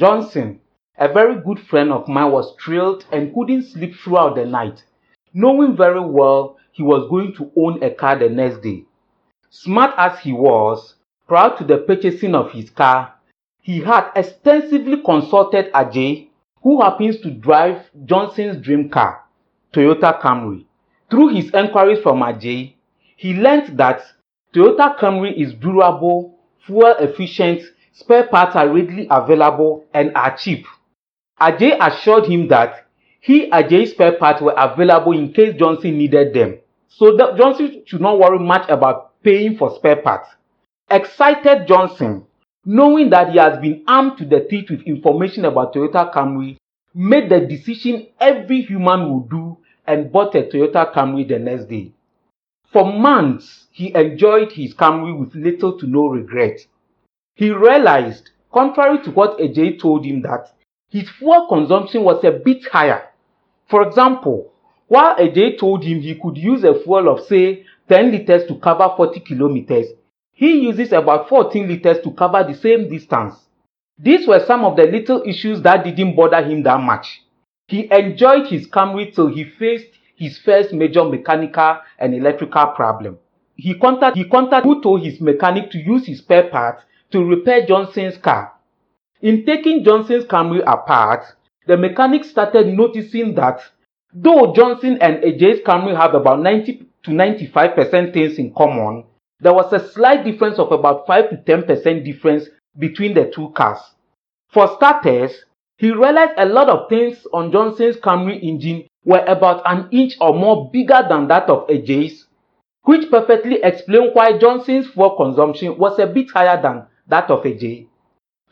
Johnson, a very good friend of mine, was thrilled and couldn't sleep throughout the night, knowing very well he was going to own a car the next day. Smart as he was, prior to the purchasing of his car, he had extensively consulted Ajay, who happens to drive Johnson's dream car, Toyota Camry. Through his enquiries from Ajay, he learned that Toyota Camry is durable, fuel efficient, spare parts are readily available and are cheap. Ajay assured him that Ajay's spare parts were available in case Johnson needed them, so that Johnson should not worry much about paying for spare parts. Excited Johnson, knowing that he has been armed to the teeth with information about Toyota Camry, made the decision every human would do and bought a Toyota Camry the next day. For months, he enjoyed his Camry with little to no regret. He realized, contrary to what Ajay told him, that his fuel consumption was a bit higher. For example, while Ajay told him he could use a fuel of say 10 liters to cover 40 kilometers, he uses about 14 liters to cover the same distance. These were some of the little issues that didn't bother him that much. He enjoyed his Camry till he faced his first major mechanical and electrical problem. He contacted who told his mechanic to use his spare parts to repair Johnson's car. In taking Johnson's Camry apart, the mechanic started noticing that though Johnson and Ajay's Camry have about 90 to 95% things in common, there was a slight difference of about 5 to 10% difference between the two cars. For starters, he realized a lot of things on Johnson's Camry engine were about an inch or more bigger than that of Ajay's, which perfectly explained why Johnson's fuel consumption was a bit higher than that of Ajay.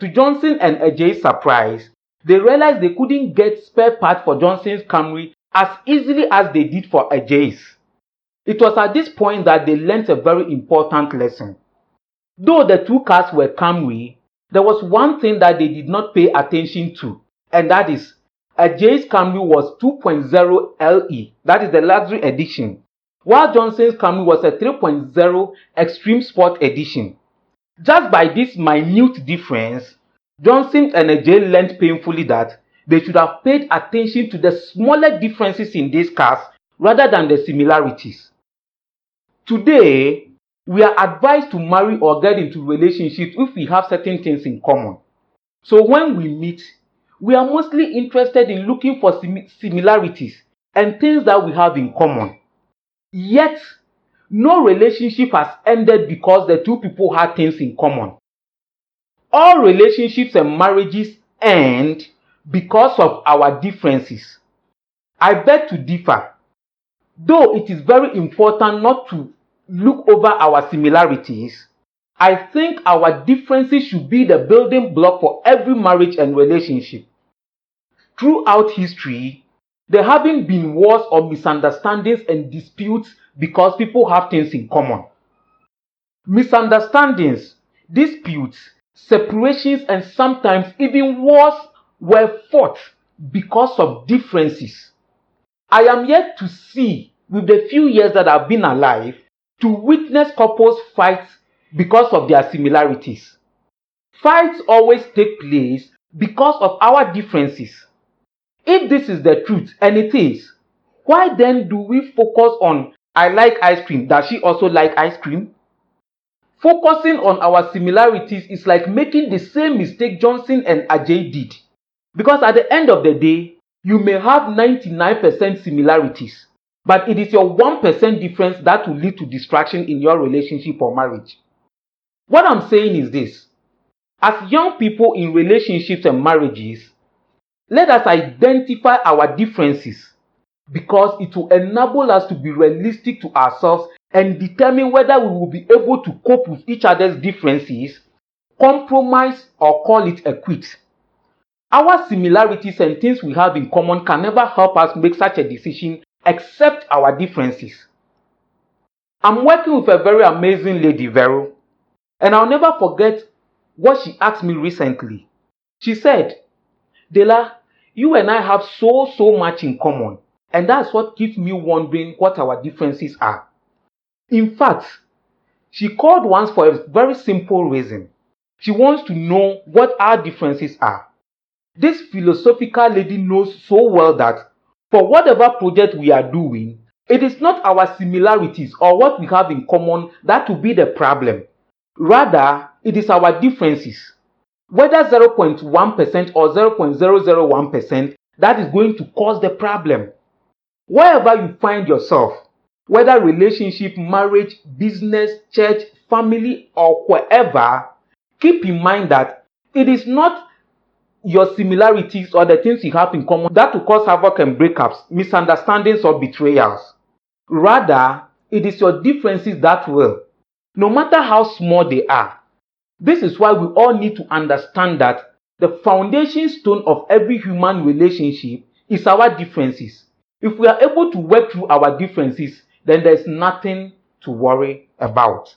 To Johnson and Ajay's surprise, they realized they couldn't get spare parts for Johnson's Camry as easily as they did for Ajay's. It was at this point that they learned a very important lesson. Though the two cars were Camry, there was one thing that they did not pay attention to, and that is Ajay's Camry was 2.0 LE, that is the luxury edition, while Johnson's Camry was a 3.0 Extreme Sport edition. Just by this minute difference, Johnson and Ajay learned painfully that they should have paid attention to the smaller differences in these cars rather than the similarities. Today, we are advised to marry or get into relationships if we have certain things in common. So when we meet, we are mostly interested in looking for similarities and things that we have in common. Yet, no relationship has ended because the two people had things in common. All relationships and marriages end because of our differences. I beg to differ. Though it is very important not to look over our similarities, I think our differences should be the building block for every marriage and relationship. Throughout history, there haven't been wars or misunderstandings and disputes because people have things in common. Misunderstandings, disputes, separations, and sometimes even wars were fought because of differences. I am yet to see, with the few years that I've been alive, to witness couples fight because of their similarities. Fights always take place because of our differences. If this is the truth, and it is, why then do we focus on I like ice cream, does she also like ice cream? Focusing on our similarities is like making the same mistake Johnson and Ajay did. Because at the end of the day, you may have 99% similarities, but it is your 1% difference that will lead to distraction in your relationship or marriage. What I'm saying is this: as young people in relationships and marriages, let us identify our differences because it will enable us to be realistic to ourselves and determine whether we will be able to cope with each other's differences, compromise, or call it a quit. Our similarities and things we have in common can never help us make such a decision except our differences. I'm working with a very amazing lady, Vero, and I'll never forget what she asked me recently. She said, "Dela, you and I have so much in common, and that's what keeps me wondering what our differences are." In fact, she called once for a very simple reason. She wants to know what our differences are. This philosophical lady knows so well that for whatever project we are doing, it is not our similarities or what we have in common that will be the problem. Rather, it is our differences, whether 0.1% or 0.001%, that is going to cause the problem. Wherever you find yourself, whether relationship, marriage, business, church, family, or wherever, keep in mind that it is not your similarities or the things you have in common that will cause havoc and breakups, misunderstandings, or betrayals. Rather, it is your differences that will, no matter how small they are. This is why we all need to understand that the foundation stone of every human relationship is our differences. If we are able to work through our differences, then there's nothing to worry about.